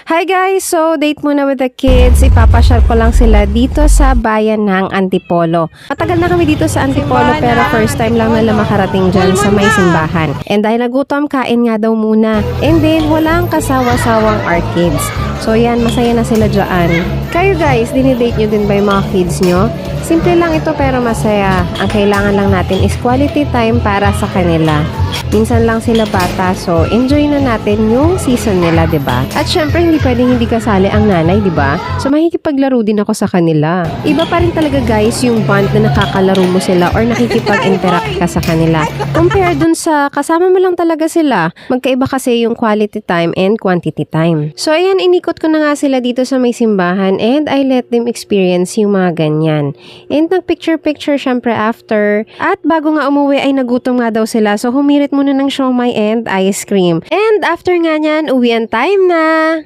Hi guys! So, date muna with the kids. Ipapasyal ko lang sila dito sa bayan ng Antipolo. Matagal na kami dito sa Antipolo pero first time lang nila makarating dyan sa may simbahan. And dahil nagutom, kain nga daw muna. And then, walang kasawa-sawang arcades. So yan, masaya na sila dyan. Kayo guys, dinidate nyo din ba yung mga kids nyo? Simple lang ito pero masaya. Ang kailangan lang natin is quality time para sa kanila. Minsan lang sila bata, so enjoy na natin yung season nila, 'di ba? At syempre hindi pwedeng hindi kasali ang nanay, 'di ba? So makikipaglaro din ako sa kanila. Iba pa rin talaga guys yung bond na nakakalaro mo sila or nakikipag-interact ka sa kanila. Compare dun sa kasama mo lang talaga sila. Magkaiba kasi yung quality time and quantity time. So ayan, inikot ko na nga sila dito sa may simbahan and I let them experience yung mga ganyan. And nag-picture-picture syempre after. At bago nga umuwi ay nagutom nga daw sila. So humirit muna ng siomai and ice cream. And after nga nyan, uwian time na!